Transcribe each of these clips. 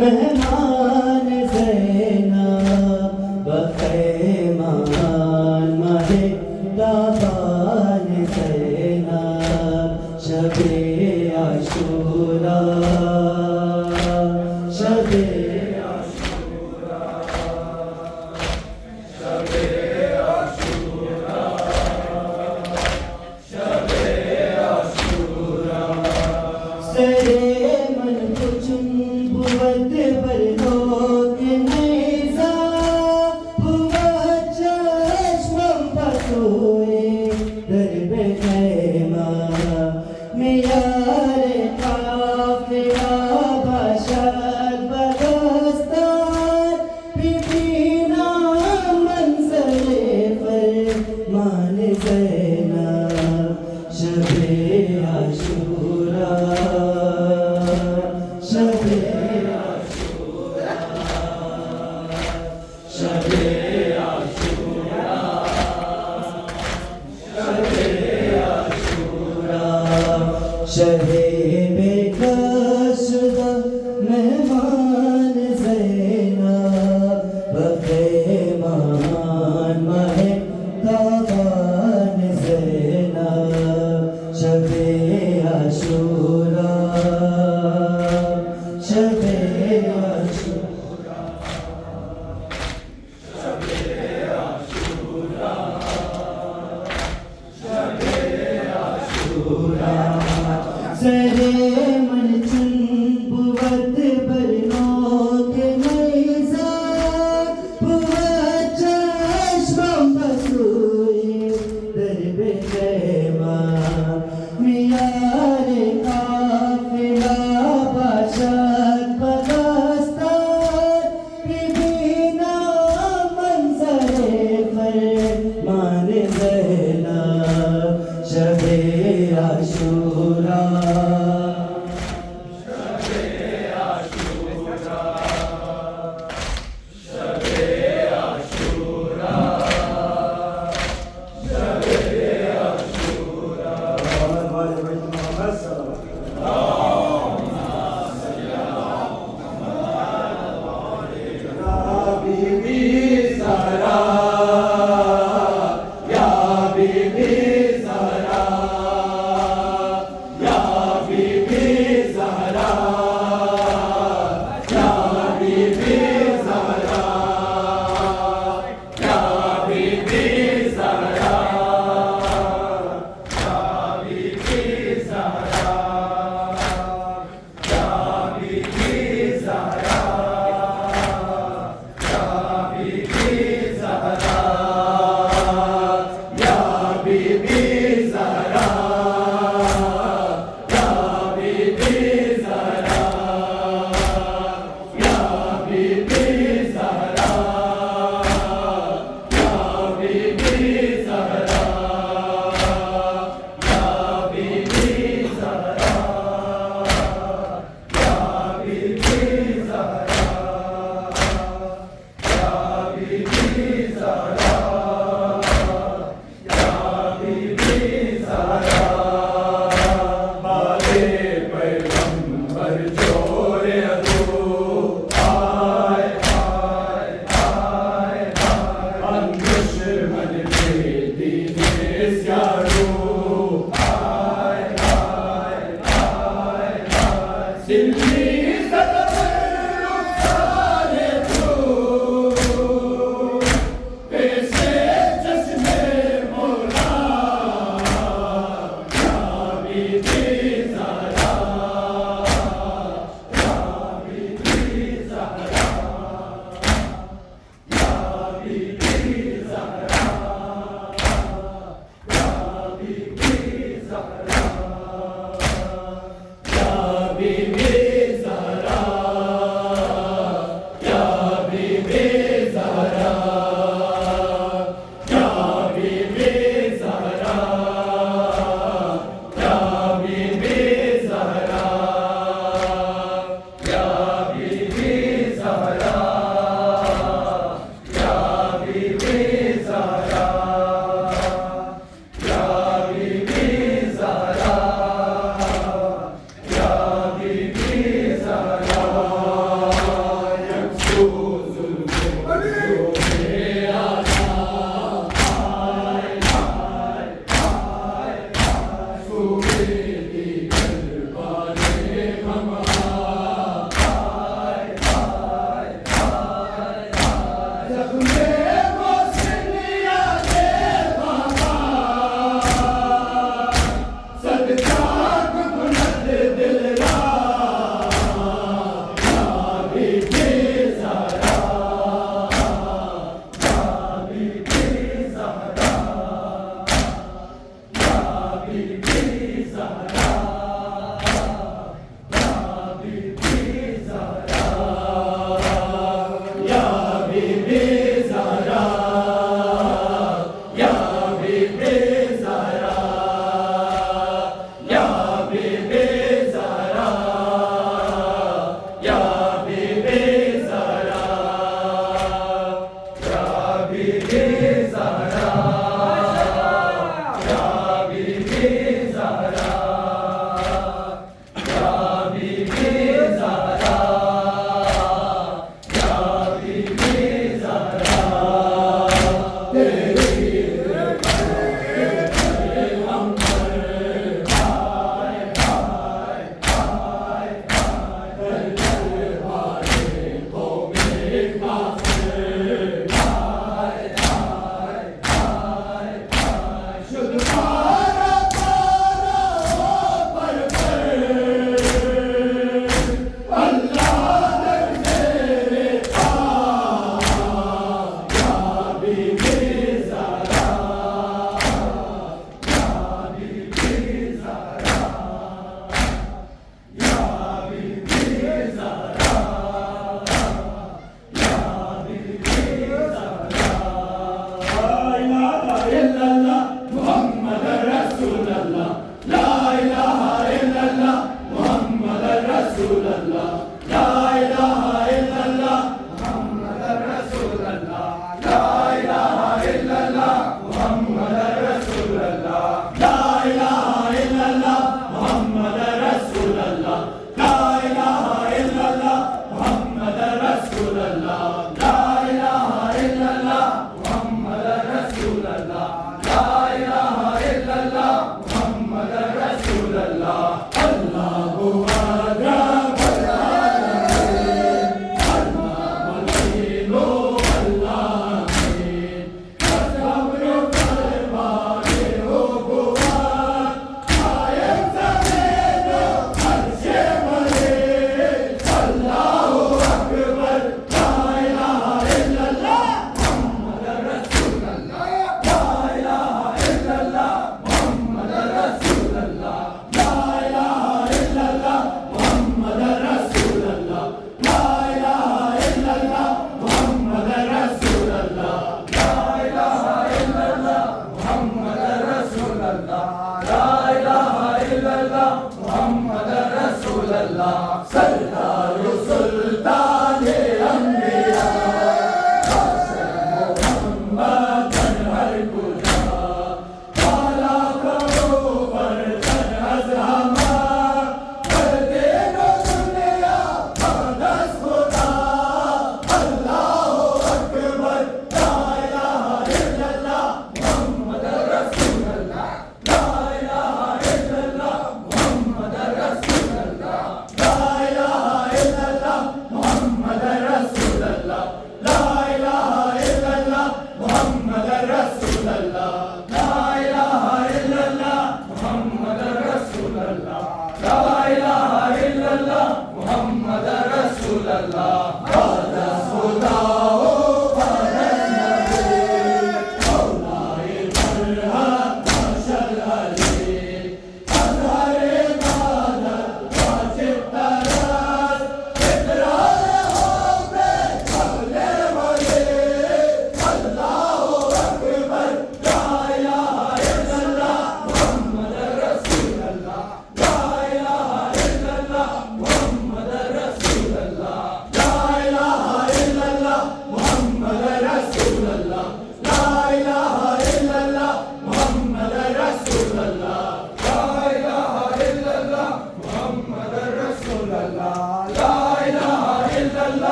मेहमान ज़ैनब बख़ैमान माहे ताबान ज़ैनब शबे आशूरा शबे सरे मन कुछ बुवत पर लोग नैज़ा हुआ चश्मम पसोए दरब खैमा मियार काफ़िला बशर बदस्तार बिबीना मंज़रे फरमान ज़ैनब शबे आशूरा शबे आशूरा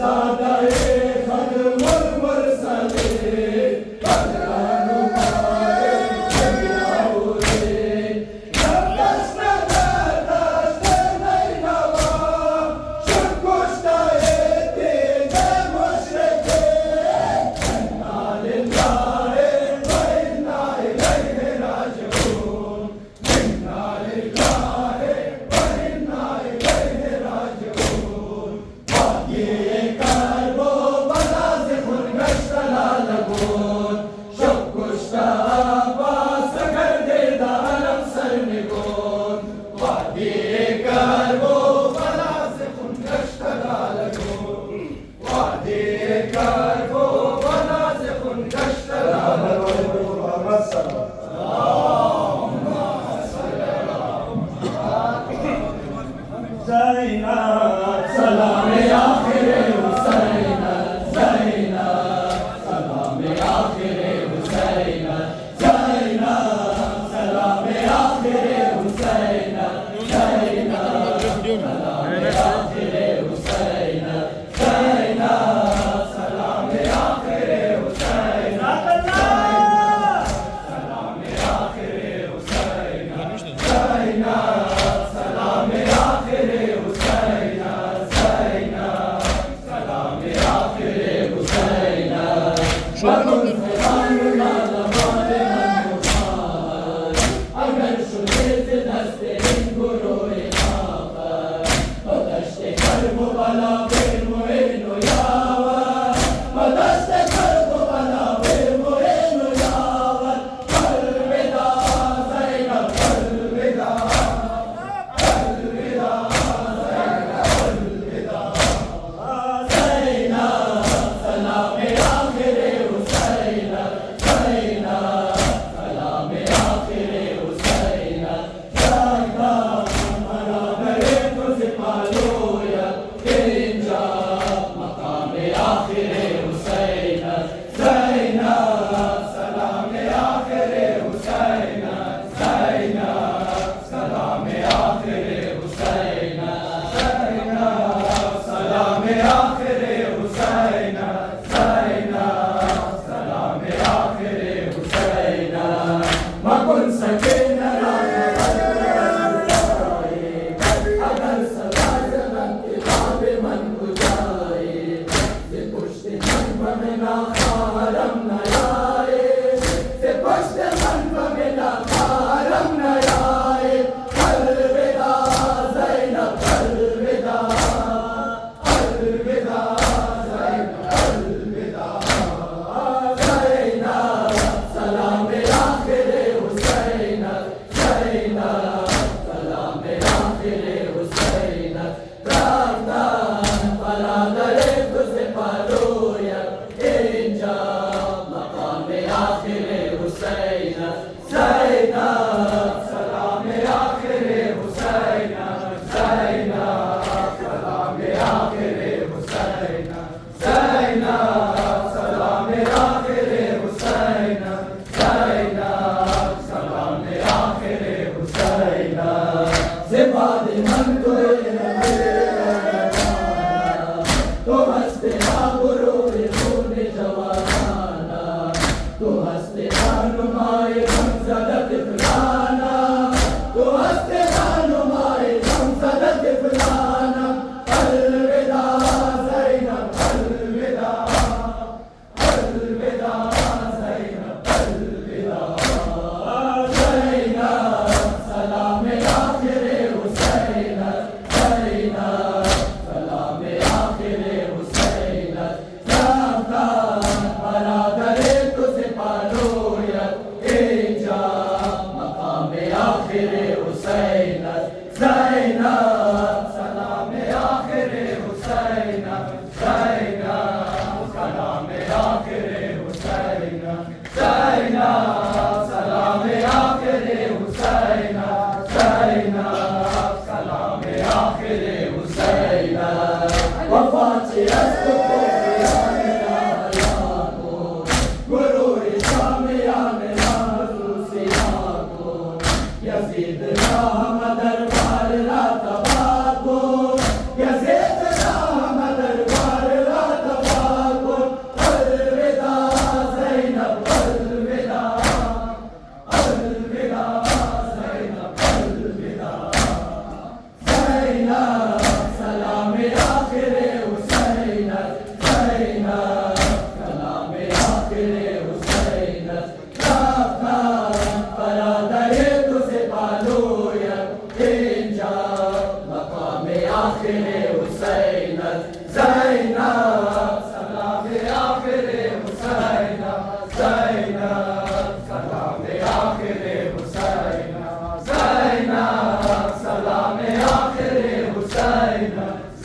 दरबार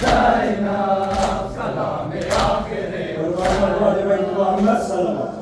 زينب سلام آخره وآل بيت محمد صلوات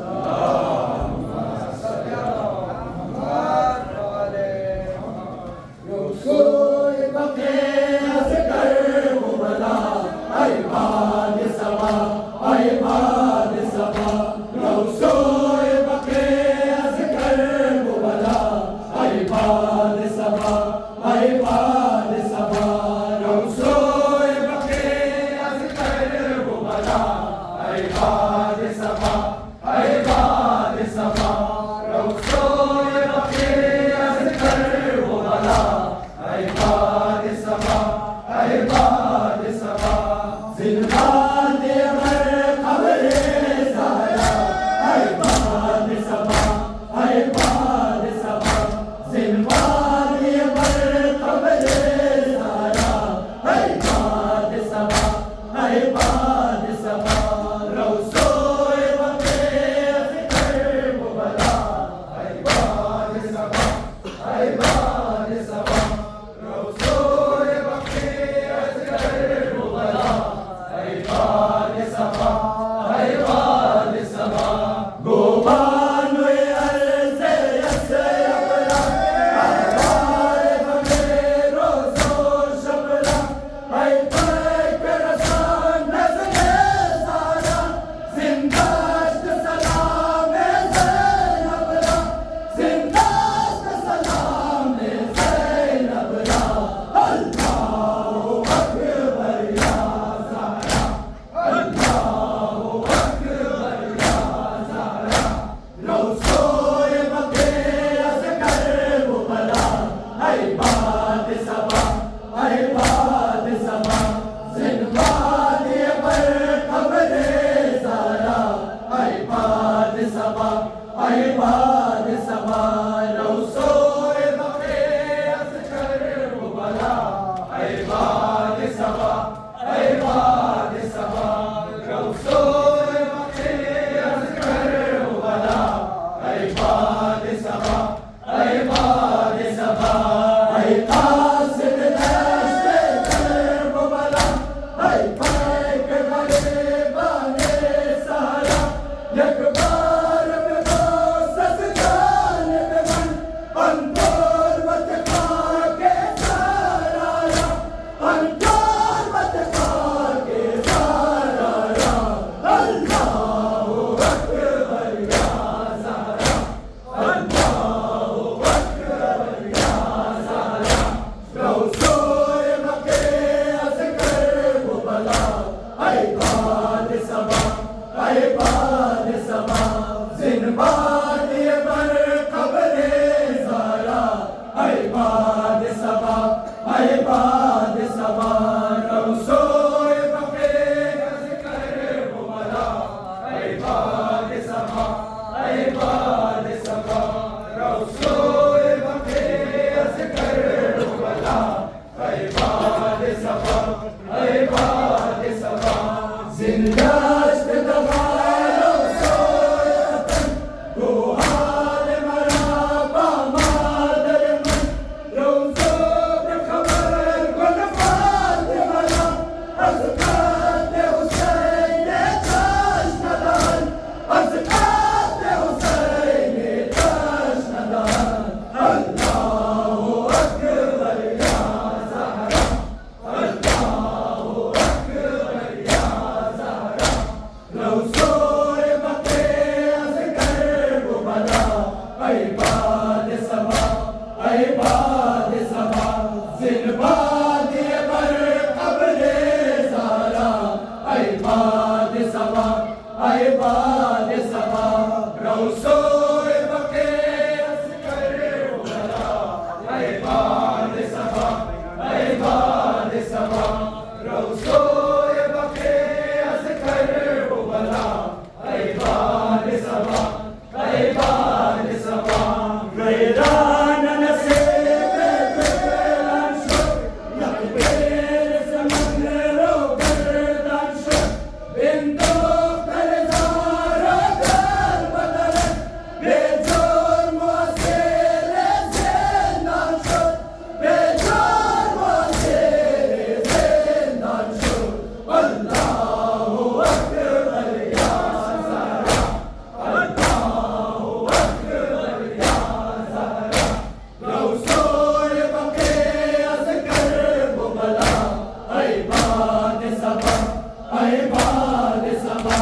बाद सबा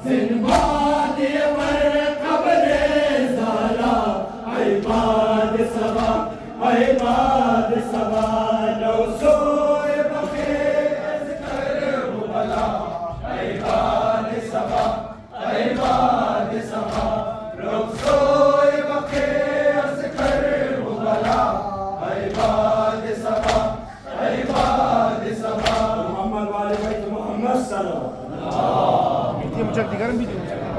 जिंबाद ये पर कब्रे ज़ाला बाद सबा लो सोए बखे कर भला बाद सबा लो सोए बखे कर भला बाद सबा मोहम्मद वाले बैत मोहम्मद सल्लल्लाहु Dia macam digarang video.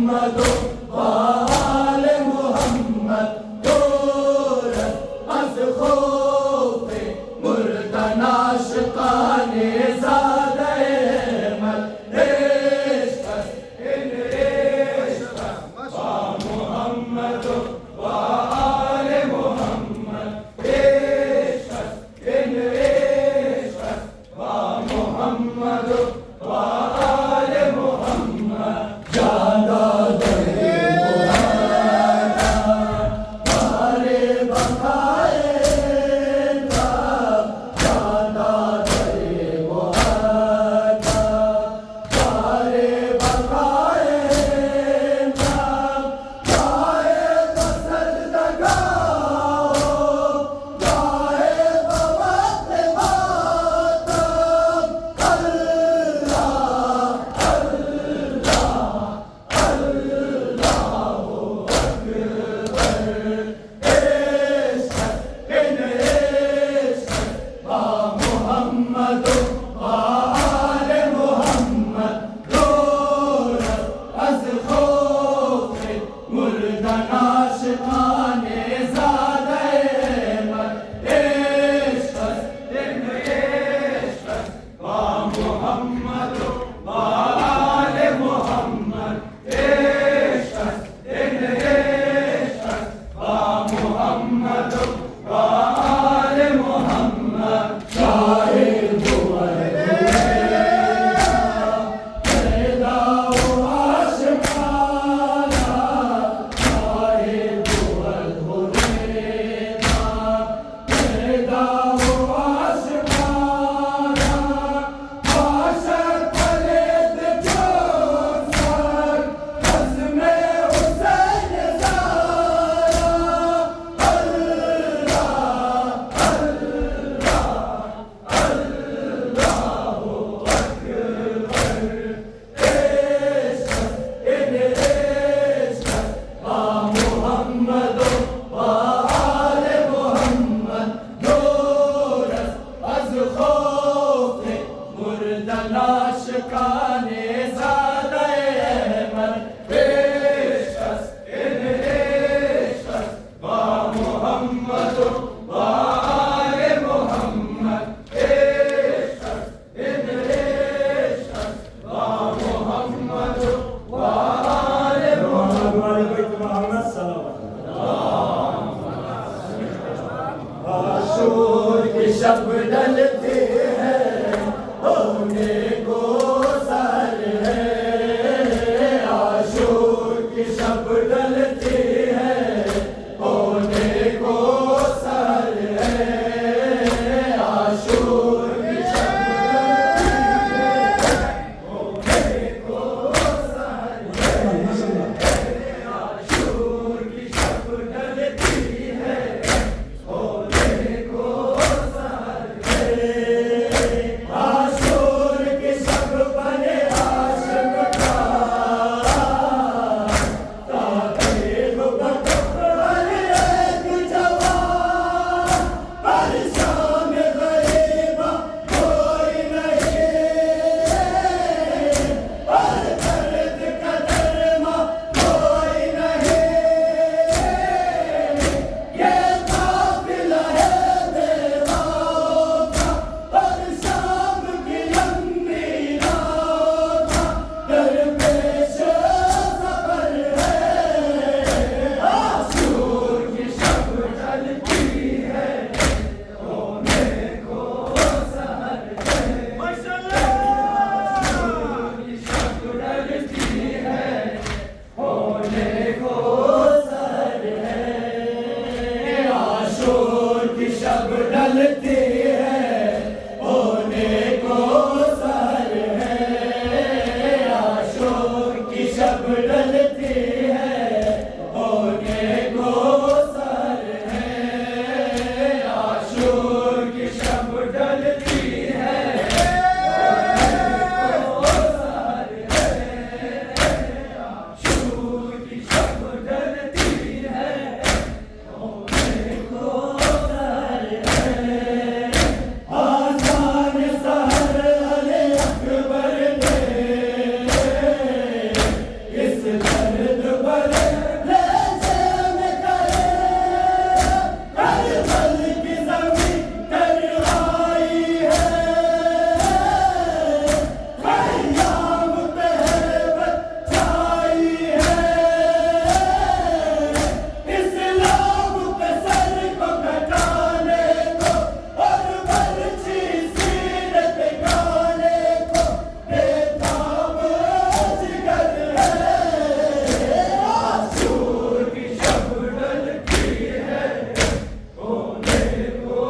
Mohammad वाल मोहम्मद दूर अज़ खौफ़े मुर्दा नाशिक़ाने ज़ादे अहमद इश्क़ इन इश्क़ वा मोहम्मद वाल मोहम्मद इश्क़ इन इश्क़ वा मोहम्मद वाल मोहम्मद ज़्यादा दे बारे बखाए ज़्यादा दे बारे बखाए गाए बसर दगाओ गाए बवक्त मातम मोहम्मद वाल मोहम्मद दूर अज़ खौफ़े मुर्दा नाशिक़ाने ज़ादे अहमद इश्क़ इन इश्क़ वा मोहम्मद वाल मोहम्मद इश्क़ इन इश्क़ वा मोहम्मद वाल मोहम्मद शाहिद मोहम्मद वाल मोहम्मद दूर अज़ खौफ़े मुर्दा नाशिक़ाने ज़ादे अहमद इश्क़ इन इश्क़ वा मोहम्मद वाल मोहम्मद इश्क़ इन इश्क़ वा मोहम्मद वाल मोहम्मद वाले बैत मोहम्मद आशूर की शब ढलती है होने को सर है आशूर की शब ढलती है होने को सर है आशूर की शब ढलती है होने को सर है आशूर की शब ढलती है होने को सर है आशूर की शब बने आशिक़ का ताक़ीब बकबर एक जवान परेशान गरीबा कोई नहीं और दर्द का दरमा कोई नहीं ये काफ़िला है देवाओं का और शाम की लंबी रात का दरपेश सफ़र है आशूर की शब ढलती है होने को सर है आशूर की शब ढलती है होने को सर है आशूर की शब ढलती है होने को सर है आशूर की शब ढलती है होने को सर है आशूर की शब ढलती है होने को सर है आशूर की शब ढलती भरे लहजे में करे हर पल की जमीन तन्हाई है खयाम पे है बचाई है इस्लाम पे सर को कटाने को और बर्छी सीने पे गाने को बेताब जिगर है आशूर की शब ढलती है होने को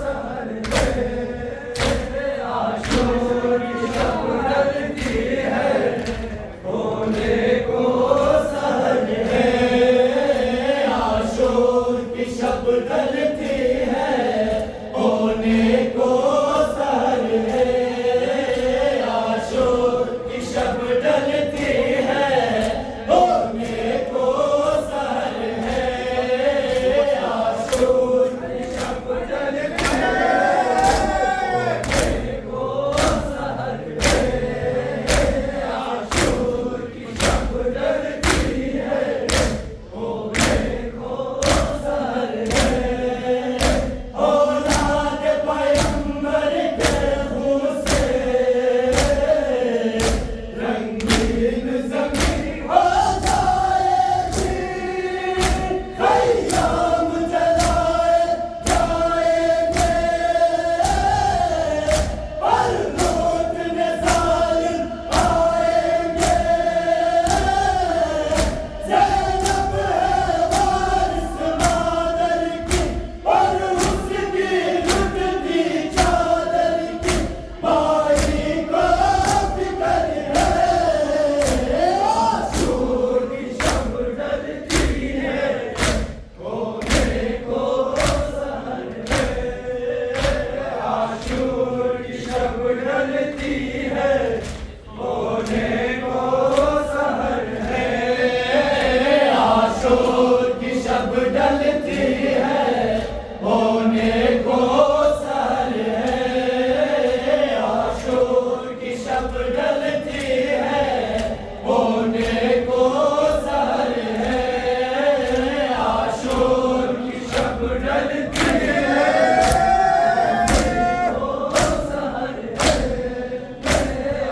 सहर है आशूर की शब ढलती है होने को सहर है आशूर की शब ढलती है होने को सहर है आशूर की शब ढलती है होने को सहर है आशूर की शब ढलती औलाद पैगंबर के खून से रंगीन ज़मीन हो जाएगी खयाम जलाए जाएंगे पर लौटने जालिम आएंगे ज़ैनब है वारिस मादर की और उसकी लुटती चादर की भाई को फिक्र है आशूर की शब ढलती है होने को सहर है आशूर की शब ढलती है होने को सहर है आशूर की शब ढलती है होने को सहर है आशूर की शब ढलती है होने को सहर है आशूर की शब ढलती है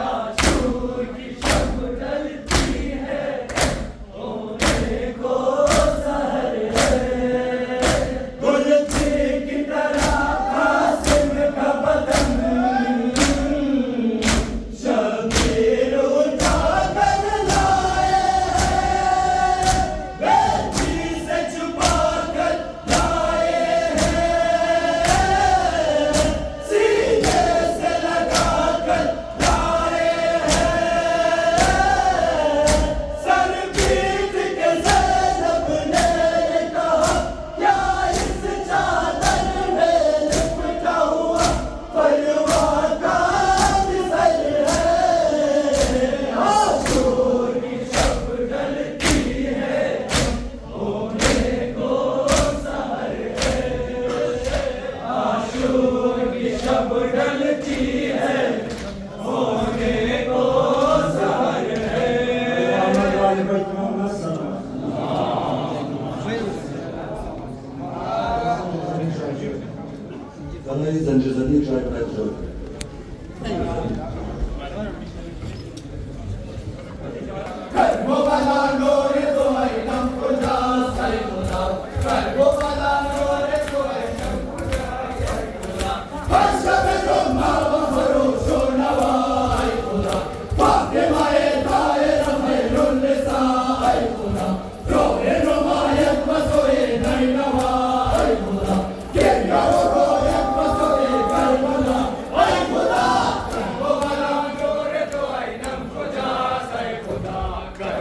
आशूर की शब ढलती है होने को सहर है गुलची की तरह कासिम का बदन शबीर उठा कर लाए हैं बेटी से छुपा कर लाए हैं सीने से लगा कर लाए हैं सर पीट के ज़ैनब ने कहा क्या इस चादर में लिपटा हुआ परवाह का सर है आशूर की शब ढलती है होने को सहर है आशूर की शब ढलती है होने को सहर है मोहम्मद वाले बैत मोहम्मद सल्लल्लाहु Ladies and gentlemen, try that joke. वो वाला नूर तो है नम खुदा सर खुदा वो वाला नूर तो है नम खुदा सर खुदा हसब तो मावा भरो सोनवा है खुदा फातिमा ए दायर खैरुल निसा है खुदा रोए रोमायत बसोए नैनवा है खुदा के करो रोयत बसोए करबला है खुदा वो वाला नूर तो है नम खुदा सर खुदा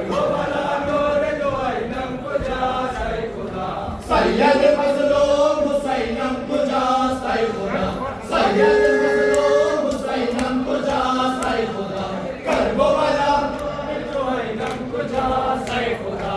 वो वाला नूर तो है नम खुदा सर खुदा सैयद मज़लूम हुसैनम खुदा सर खुदा सैयद मज़लूम हुसैनम खुदा सर खुदा करबो वाला तो है नम खुदा सर खुदा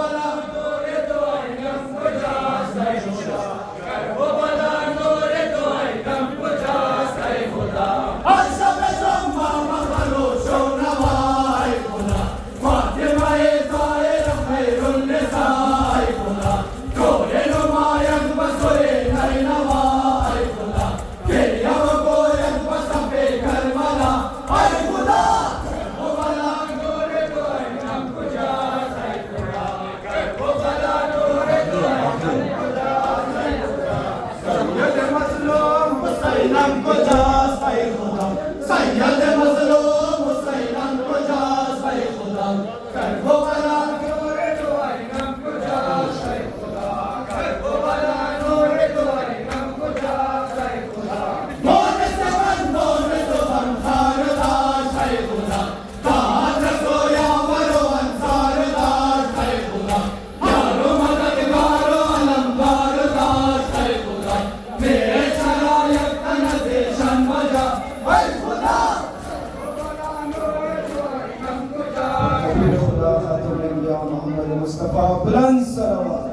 Kerbala nure to aydam kuja sai khuda Kerbala nure to aydam kuja sai khuda Ashab zamma makhalo shonawa ay khuda Fatima e tair khairun nisa ay khuda Kore numayat basore nainawa ay khuda Keriya goyat basabe Kerbala ay khuda Kerbala nure to aydam kuja sai khuda Kerbala nure to aydam kuja sai khuda Sayyid mazlum Husaynam kuja sai khuda Sayyid mazlum Husaynam kuja sai khuda Kerbala nure to aydam kuja sai khuda Kerbala nure to aydam kuja sai khuda Mon se ban kharda sai khuda Taat soya varo ansar da sai khuda Yaro madadgaro alambar da sai khuda Mere shalayat tanze shanmaja ay khuda خبير خدا خاتم الانبیاء محمد مصطفى بلند صلوات